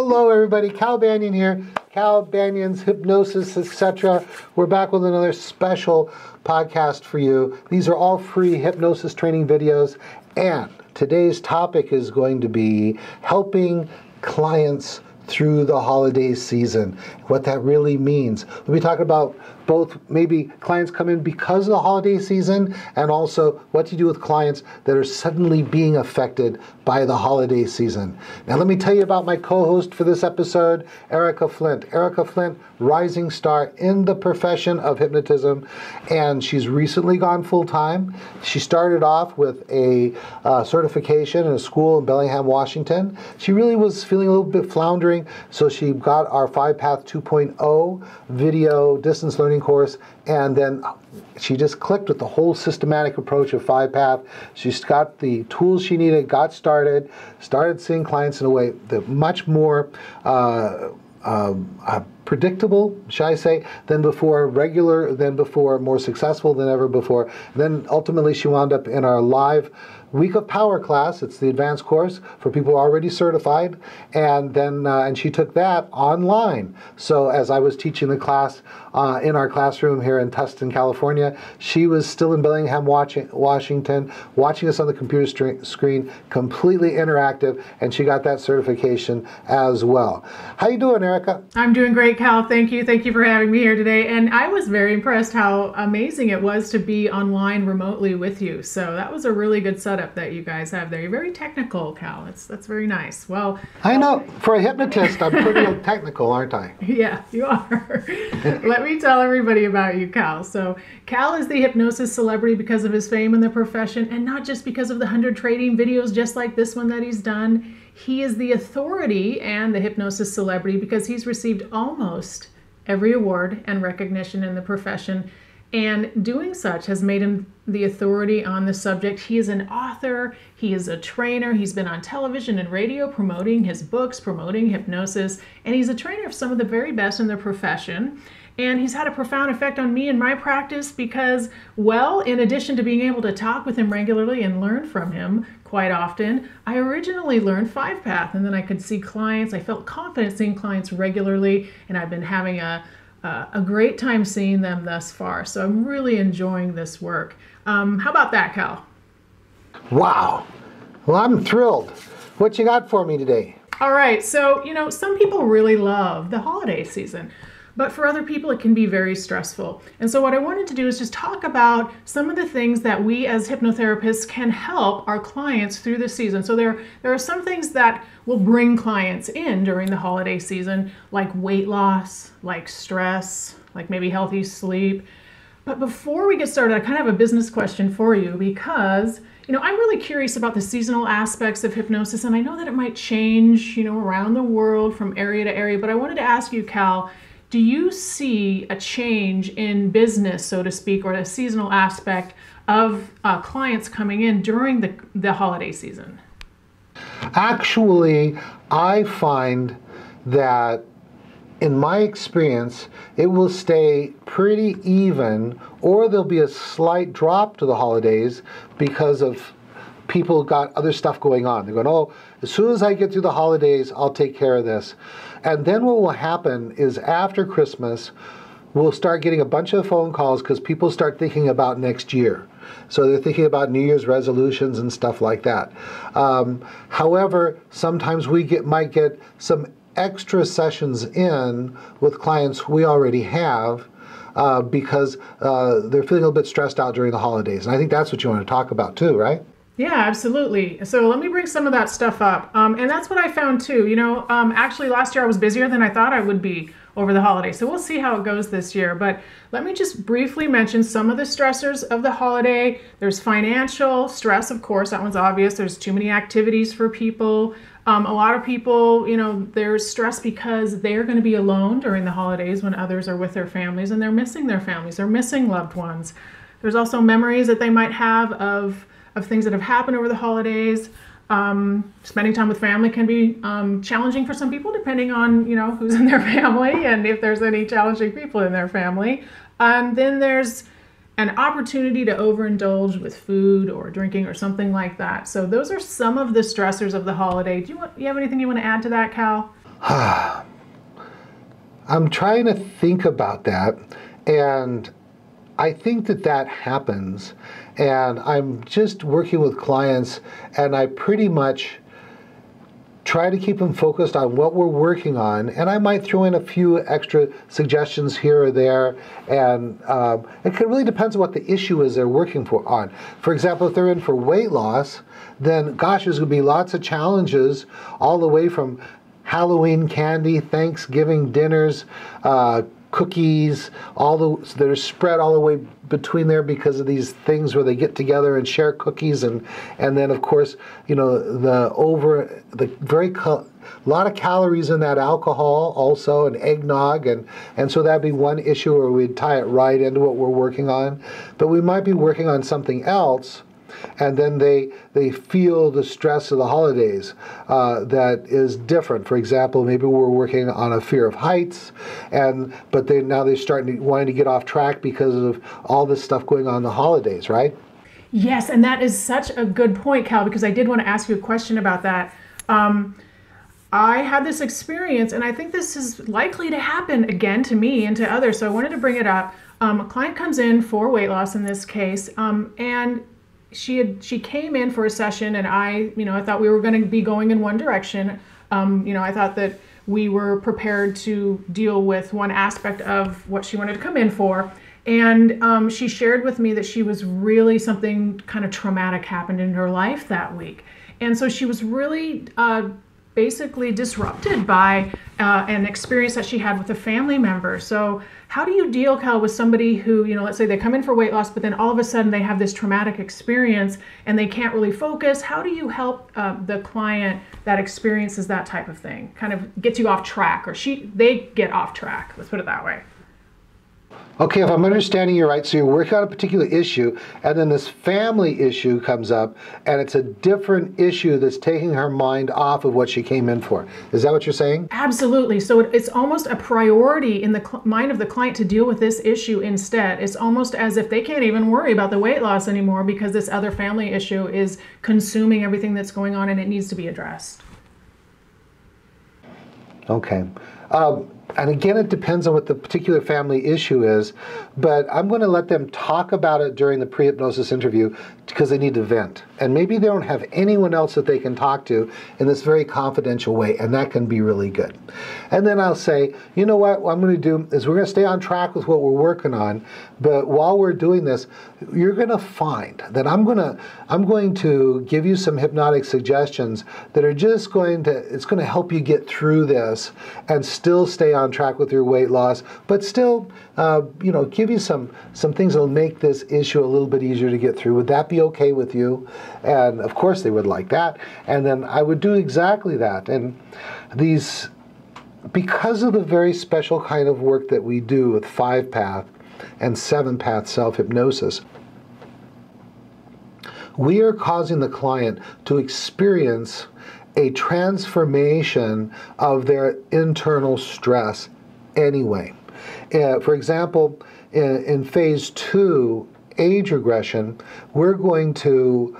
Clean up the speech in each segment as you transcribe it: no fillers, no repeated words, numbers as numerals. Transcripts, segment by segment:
Hello everybody, Cal Banyan here. Cal Banyan's Hypnosis, etc. We're back with another special podcast for you. These are all free hypnosis training videos, and today's topic is going to be helping clients through the holiday season, what that really means. We'll be talking about both maybe clients come in because of the holiday season and also what to do with clients that are suddenly being affected by the holiday season. Now let me tell you about my co-host for this episode, Erika Flint. Erika Flint, rising star in the profession of hypnotism, and she's recently gone full-time. She started off with a certification in a school in Banyan, Washington. She really was feeling a little bit floundering, so she got our 5-Path 2.0 video distance learning course, and then she just clicked with the whole systematic approach of 5-Path. She's got the tools she needed, got started seeing clients in a way that much more predictable, shall I say, than before, regular than before, more successful than ever before. Then ultimately she wound up in our live Week of Power class. It's the advanced course for people who are already certified, and then and she took that online. So as I was teaching the class in our classroom here in Tustin, California, she was still in Banyan, Washington, watching us on the computer screen, completely interactive, and she got that certification as well. How you doing, Erika? I'm doing great, Cal. Thank you. Thank you for having me here today. And I was very impressed how amazing it was to be online remotely with you. So that was a really good setup that you guys have there. You're very technical, Cal. That's very nice. Well, I know. For a hypnotist, I'm pretty technical, aren't I? Yeah, you are. Let me tell everybody about you, Cal. So Cal is the hypnosis celebrity because of his fame in the profession, and not just because of the 100 trading videos just like this one that he's done. He is the authority and the hypnosis celebrity because he's received almost every award and recognition in the profession. And doing such has made him the authority on the subject. He is an author, he is a trainer, he's been on television and radio promoting his books, promoting hypnosis, and he's a trainer of some of the very best in the profession. And he's had a profound effect on me in my practice because, well, in addition to being able to talk with him regularly and learn from him quite often, I originally learned 5-Path, and then I could see clients. I felt confident seeing clients regularly, and I've been having a great time seeing them thus far. So I'm really enjoying this work. How about that, Cal? Wow. Well, I'm thrilled. What you got for me today? All right. So, some people really love the holiday season, but for other people it can be very stressful. And so what I wanted to do is just talk about some of the things that we as hypnotherapists can help our clients through the season. So there are some things that will bring clients in during the holiday season, like weight loss, like stress, like maybe healthy sleep. But before we get started, I kind of have a business question for you because I'm really curious about the seasonal aspects of hypnosis, and I know that it might change, around the world from area to area, but I wanted to ask you, Cal, do you see a change in business, so to speak, or a seasonal aspect of clients coming in during the holiday season? Actually, I find that in my experience, it will stay pretty even, or there'll be a slight drop to the holidays because of people got other stuff going on. They're going, oh, as soon as I get through the holidays, I'll take care of this. And then what will happen is after Christmas, we'll start getting a bunch of phone calls because people start thinking about next year. So they're thinking about New Year's resolutions and stuff like that. However, sometimes we might get some extra sessions in with clients we already have because they're feeling a little bit stressed out during the holidays. And I think that's what you want to talk about too, right? Yeah, absolutely. So let me bring some of that stuff up. And that's what I found too. Actually last year I was busier than I thought I would be over the holidays. So we'll see how it goes this year. But let me just briefly mention some of the stressors of the holiday. There's financial stress, of course, that one's obvious. There's too many activities for people. A lot of people, there's stress because they're going to be alone during the holidays when others are with their families, and they're missing their families. They're missing loved ones. There's also memories that they might have of things that have happened over the holidays. Spending time with family can be challenging for some people, depending on who's in their family and if there's any challenging people in their family. And then there's an opportunity to overindulge with food or drinking or something like that. So those are some of the stressors of the holiday. Do you have anything you want to add to that, Cal? I'm trying to think about that, and I think that that happens, and I'm just working with clients, and I pretty much try to keep them focused on what we're working on, and I might throw in a few extra suggestions here or there, and it really depends on what the issue is they're working on. For example, if they're in for weight loss, then gosh, there's going to be lots of challenges all the way from Halloween candy, Thanksgiving dinners, cookies, that are spread all the way between there because of these things where they get together and share cookies, and then of course, you know, lot of calories in that alcohol also, and eggnog, and so that'd be one issue where we'd tie it right into what we're working on. But we might be working on something else, and then they feel the stress of the holidays that is different. For example, maybe we're working on a fear of heights, but now they're starting wanting to get off track because of all this stuff going on in the holidays, right? Yes, and that is such a good point, Cal, because I did want to ask you a question about that. I had this experience, and I think this is likely to happen again to me and to others, so I wanted to bring it up. A client comes in for weight loss in this case, and she came in for a session, and I thought we were going to be going in one direction. I thought that we were prepared to deal with one aspect of what she wanted to come in for. And she shared with me that she was really, something kind of traumatic happened in her life that week. And so she was really basically disrupted by an experience that she had with a family member. So how do you deal, Cal, with somebody who, let's say they come in for weight loss, but then all of a sudden they have this traumatic experience and they can't really focus? How do you help the client that experiences that type of thing, kind of gets you off track, or they get off track? Let's put it that way. Okay, if I'm understanding you right, so you're working on a particular issue, and then this family issue comes up, and it's a different issue that's taking her mind off of what she came in for. Is that what you're saying? Absolutely. So it's almost a priority in the mind of the client to deal with this issue instead. It's almost as if they can't even worry about the weight loss anymore because this other family issue is consuming everything that's going on, and it needs to be addressed. Okay. And again, it depends on what the particular family issue is, but I'm going to let them talk about it during the pre-hypnosis interview because they need to vent. And maybe they don't have anyone else that they can talk to in this very confidential way, and that can be really good. And then I'll say, you know what I'm going to do is we're going to stay on track with what we're working on, but while we're doing this, you're going to find that I'm going to give you some hypnotic suggestions that are just it's going to help you get through this and still stay on track with your weight loss, but still, give you some things that'll make this issue a little bit easier to get through. Would that be okay with you? And of course they would like that. And then I would do exactly that. And because of the very special kind of work that we do with 5-path and 7-path self-hypnosis, we are causing the client to experience a transformation of their internal stress anyway. For example, in phase 2, age regression, we're going to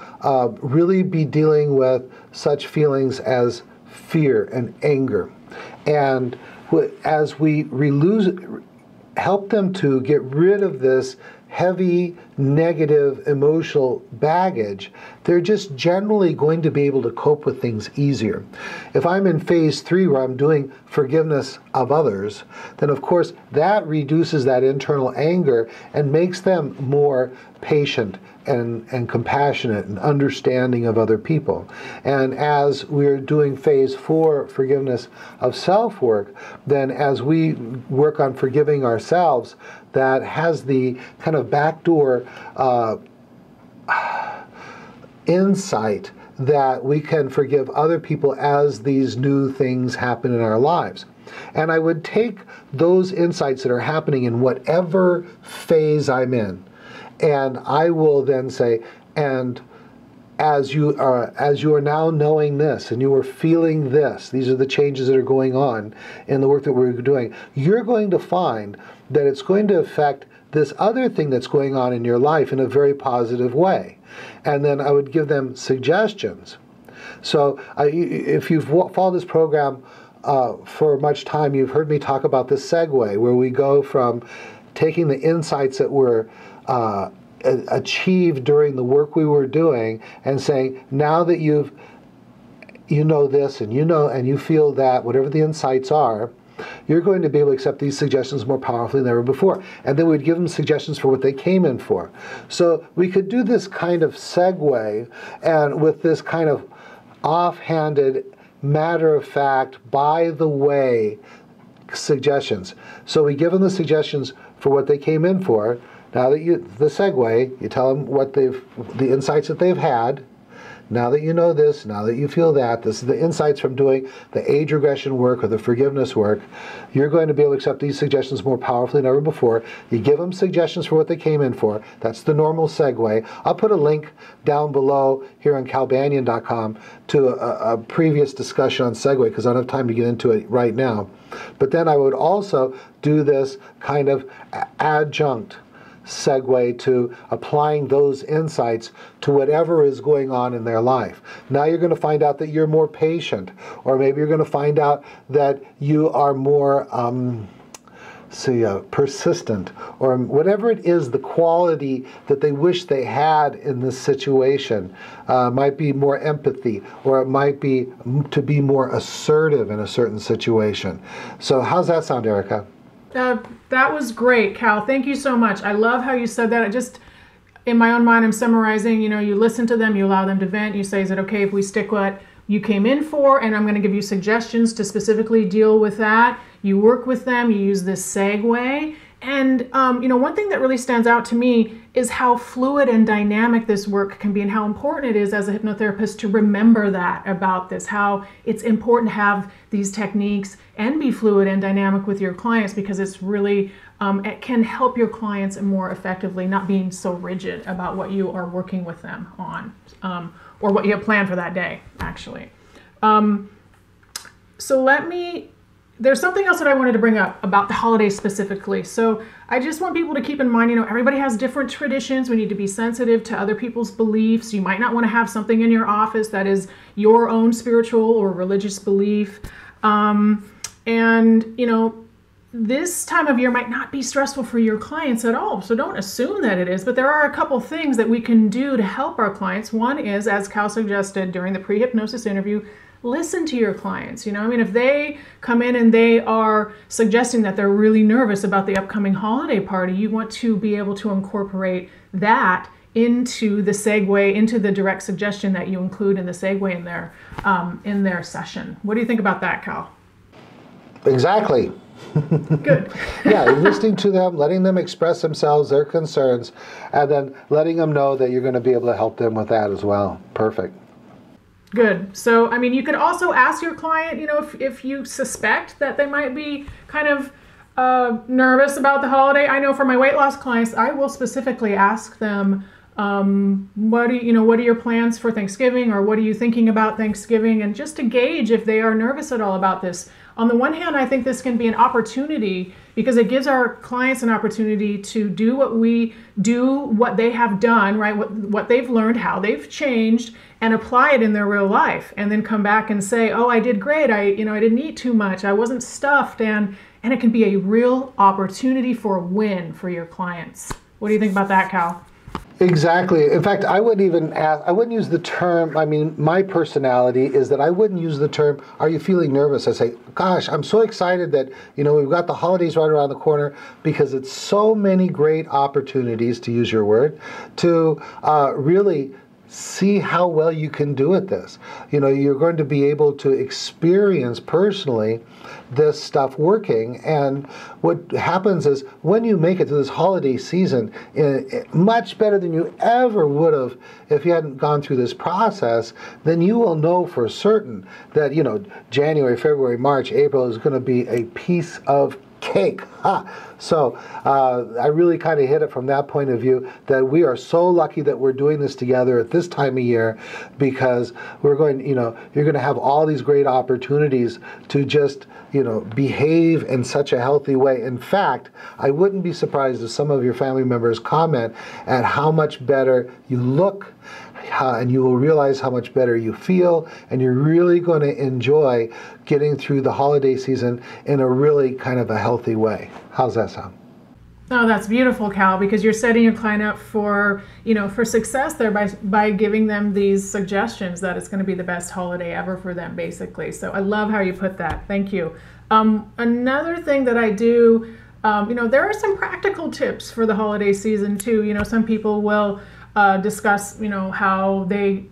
really be dealing with such feelings as fear and anger. And as we help them to get rid of this heavy, negative emotional baggage, they're just generally going to be able to cope with things easier. If I'm in phase 3 where I'm doing forgiveness of others, then of course that reduces that internal anger and makes them more patient and compassionate and understanding of other people. And as we're doing phase 4, forgiveness of self work, then as we work on forgiving ourselves, that has the kind of backdoor insight that we can forgive other people as these new things happen in our lives. And I would take those insights that are happening in whatever phase I'm in, and I will then say, and as you are now knowing this and you are feeling this, these are the changes that are going on in the work that we're doing, you're going to find that it's going to affect this other thing that's going on in your life in a very positive way. And then I would give them suggestions. So if you've followed this program for much time, you've heard me talk about the segue, where we go from taking the insights that were achieved during the work we were doing and saying, now that you know this and you feel that, whatever the insights are, you're going to be able to accept these suggestions more powerfully than ever before. And then we'd give them suggestions for what they came in for. So we could do this kind of segue, and with this kind of offhanded, matter-of-fact, by-the-way suggestions. So we give them the suggestions for what they came in for. Now that the segue, you tell them what the insights that they've had. Now that you know this, now that you feel that, this is the insights from doing the age regression work or the forgiveness work. You're going to be able to accept these suggestions more powerfully than ever before. You give them suggestions for what they came in for. That's the normal segue. I'll put a link down below here on calbanyan.com to a previous discussion on segue, because I don't have time to get into it right now. But then I would also do this kind of adjunct segue to applying those insights to whatever is going on in their life. Now you're going to find out that you're more patient, or maybe you're going to find out that you are more persistent, or whatever it is, the quality that they wish they had in this situation. Might be more empathy, or it might be to be more assertive in a certain situation. So how's that sound, Erika? That was great, Cal. Thank you so much. I love how you said that. I just, in my own mind, I'm summarizing, you listen to them, you allow them to vent, you say, is it okay if we stick what you came in for? And I'm going to give you suggestions to specifically deal with that. You work with them, you use this segue. And, one thing that really stands out to me is how fluid and dynamic this work can be, and how important it is as a hypnotherapist to remember that about this, how it's important to have these techniques and be fluid and dynamic with your clients, because it's really, it can help your clients more effectively, not being so rigid about what you are working with them on, or what you have planned for that day, actually. There's something else that I wanted to bring up about the holidays specifically. So I just want people to keep in mind, everybody has different traditions. We need to be sensitive to other people's beliefs. You might not want to have something in your office that is your own spiritual or religious belief. This time of year might not be stressful for your clients at all. So don't assume that it is, but there are a couple things that we can do to help our clients. One is, as Cal suggested during the pre-hypnosis interview, listen to your clients. If they come in and they are suggesting that they're really nervous about the upcoming holiday party, you want to be able to incorporate that into the segue, into the direct suggestion that you include in the segue in their session. What do you think about that, Cal? Exactly. Good. Yeah, listening to them, letting them express themselves, their concerns, and then letting them know that you're going to be able to help them with that as well. Perfect. Good. So, you could also ask your client, if you suspect that they might be kind of nervous about the holiday. I know for my weight loss clients, I will specifically ask them, what are your plans for Thanksgiving, or what are you thinking about Thanksgiving? And just to gauge if they are nervous at all about this. On the one hand, I think this can be an opportunity, because it gives our clients an opportunity to do what they have done, right? What they've learned, how they've changed, and apply it in their real life, and then come back and say, oh, I did great. I didn't eat too much. I wasn't stuffed. And it can be a real opportunity for a win for your clients. What do you think about that, Cal? Exactly. In fact, I wouldn't use the term, my personality is that I wouldn't use the term, are you feeling nervous? I say, gosh, I'm so excited that, we've got the holidays right around the corner, because it's so many great opportunities, to use your word, to really see how well you can do at this. You're going to be able to experience personally this stuff working. And what happens is, when you make it to this holiday season, much better than you ever would have if you hadn't gone through this process, then you will know for certain that, January, February, March, April is going to be a piece of cake. So I really kind of hit it from that point of view, that we are so lucky that we're doing this together at this time of year, because we're going, you're going to have all these great opportunities to just, behave in such a healthy way. In fact, I wouldn't be surprised if some of your family members comment at how much better you look, and you will realize how much better you feel, and you're really going to enjoy getting through the holiday season in a really kind of a healthy way. How's that sound? Oh, that's beautiful, Cal, because you're setting your client up for, for success there by giving them these suggestions that it's going to be the best holiday ever for them, basically. So I love how you put that. Thank you. Another thing that I do, there are some practical tips for the holiday season too. Some people will discuss, how they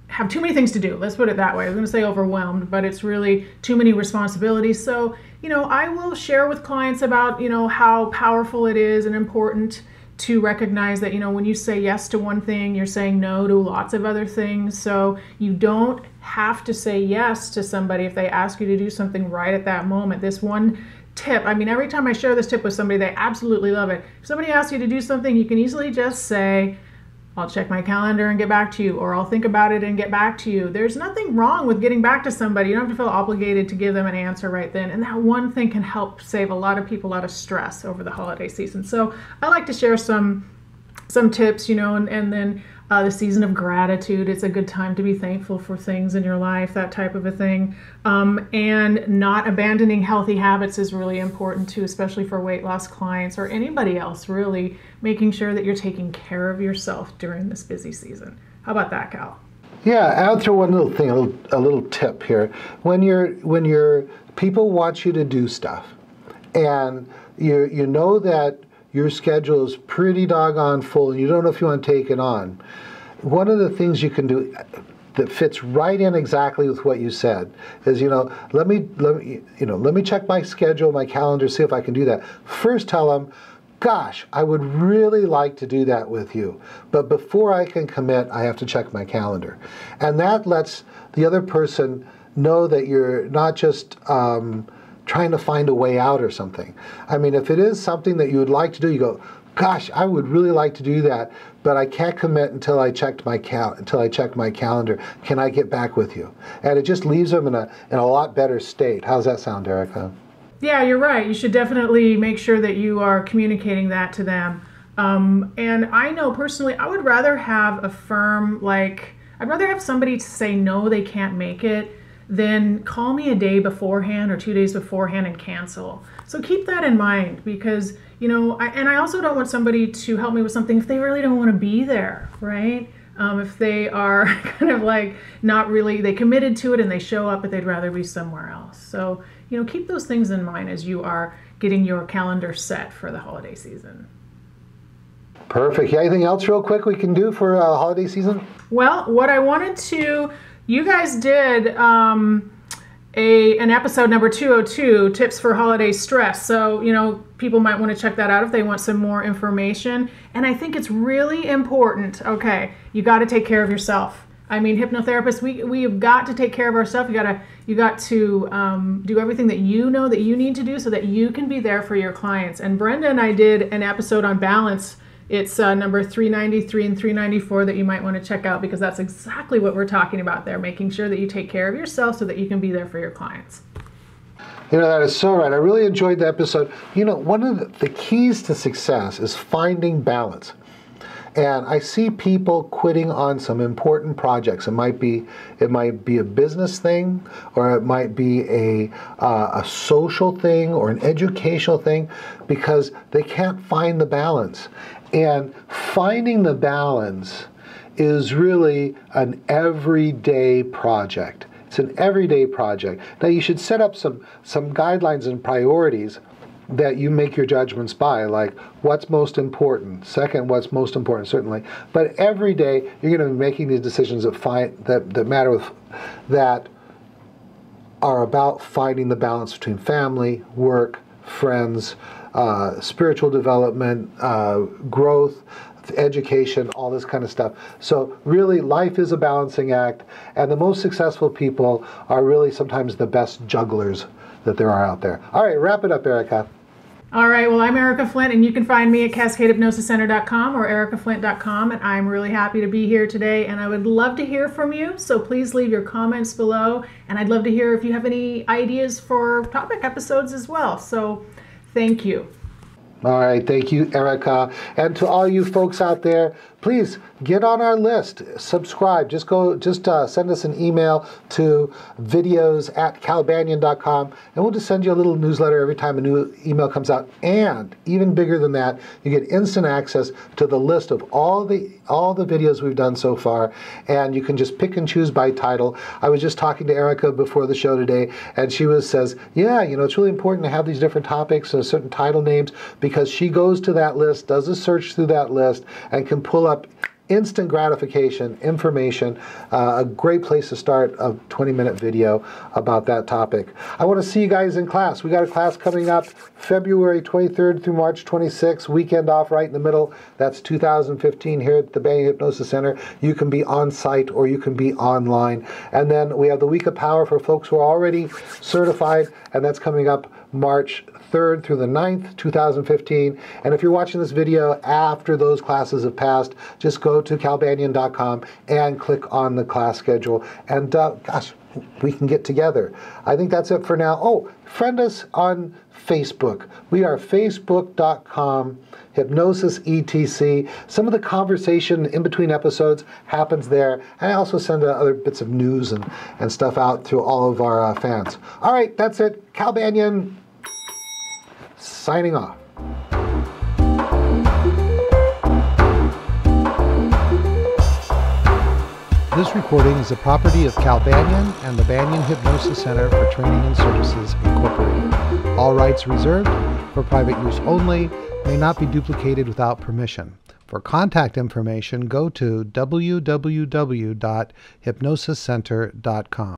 have too many things to do. Let's put it that way. I was going to say overwhelmed, but it's really too many responsibilities. So, I will share with clients about, how powerful it is and important to recognize that, when you say yes to one thing, you're saying no to lots of other things. So you don't have to say yes to somebody if they ask you to do something right at that moment. This one tip, every time I share this tip with somebody, they absolutely love it. If somebody asks you to do something, you can easily just say, I'll check my calendar and get back to you, or I'll think about it and get back to you. There's nothing wrong with getting back to somebody. You don't have to feel obligated to give them an answer right then. And that one thing can help save a lot of people a lot of stress over the holiday season. So I like to share some tips, and then the season of gratitude. It's a good time to be thankful for things in your life, that type of a thing. And not abandoning healthy habits is really important too, especially for weight loss clients or anybody else, really making sure that you're taking care of yourself during this busy season. How about that, Cal? Yeah, I'll throw one little thing, a little tip here. When your people want you to do stuff, and you know that your schedule is pretty doggone full and you don't know if you want to take it on, one of the things you can do that fits right in exactly with what you said is, let me check my schedule, my calendar, see if I can do that. First tell them, gosh, I would really like to do that with you, but before I can commit, I have to check my calendar. And that lets the other person know that you're not just trying to find a way out or something. If it is something that you would like to do, you go, gosh, I would really like to do that, but I can't commit until I check my calendar. Can I get back with you? And it just leaves them in a lot better state. How's that sound, Erika? Yeah, you're right. You should definitely make sure that you are communicating that to them. And I know personally, I would rather have I'd rather have somebody to say no, they can't make it, then call me a day beforehand or 2 days beforehand and cancel. So keep that in mind, because, I also don't want somebody to help me with something if they really don't want to be there, right? If they are kind of not really, they committed to it and they show up, but they'd rather be somewhere else. So, keep those things in mind as you are getting your calendar set for the holiday season. Perfect. Anything else real quick we can do for holiday season? Well, what I wanted to, you guys did an episode number 202, Tips for Holiday Stress. So, people might want to check that out if they want some more information. And I think it's really important. Okay, you got to take care of yourself. Hypnotherapists, we have got to take care of ourselves. You got to do everything that you know that you need to do so that you can be there for your clients. And Brenda and I did an episode on balance. It's number 393 and 394 that you might want to check out, because that's exactly what we're talking about there, making sure that you take care of yourself so that you can be there for your clients. That is so right. I really enjoyed the episode. One of the keys to success is finding balance. And I see people quitting on some important projects. It might be a business thing, or it might be a social thing or an educational thing, because they can't find the balance. And finding the balance is really an everyday project. It's an everyday project. Now you should set up some guidelines and priorities that you make your judgments by, like what's most important, second, what's most important, certainly. But every day you're going to be making these decisions that are about finding the balance between family, work, friends, spiritual development, growth, education, all this kind of stuff. So really, life is a balancing act, and the most successful people are really sometimes the best jugglers that there are out there. All right, wrap it up, Erika. All right, well, I'm Erika Flint, and you can find me at CascadeHypnosisCenter.com or erikaflint.com, and I'm really happy to be here today, and I would love to hear from you, so please leave your comments below, and I'd love to hear if you have any ideas for topic episodes as well, so thank you. All right, thank you, Erika. And to all you folks out there, please get on our list, subscribe. Just send us an email to videos@calbanyan.com, and we'll just send you a little newsletter every time a new email comes out. And even bigger than that, you get instant access to the list of all the videos we've done so far, and you can just pick and choose by title. I was just talking to Erika before the show today, and she says, yeah, it's really important to have these different topics and certain title names, because she goes to that list, does a search through that list, and can pull up instant gratification information. A great place to start a 20-minute video about that topic. I want to see you guys in class. We got a class coming up February 23rd through March 26th, weekend off right in the middle. That's 2015 here at the Banyan Hypnosis Center. You can be on site or you can be online. And then we have the Week of Power for folks who are already certified, and that's coming up March 3rd through the 9th, 2015. And if you're watching this video after those classes have passed, just go to calbanyan.com and click on the class schedule. And gosh, we can get together. I think that's it for now. Oh, friend us on Facebook. We are facebook.com Hypnosis ETC. Some of the conversation in between episodes happens there. And I also send other bits of news and stuff out to all of our fans. All right, that's it. Cal Banyan signing off. This recording is the property of Cal Banyan and the Banyan Hypnosis Center for Training and Services, Incorporated. All rights reserved, for private use only, may not be duplicated without permission. For contact information, go to www.hypnosiscenter.com.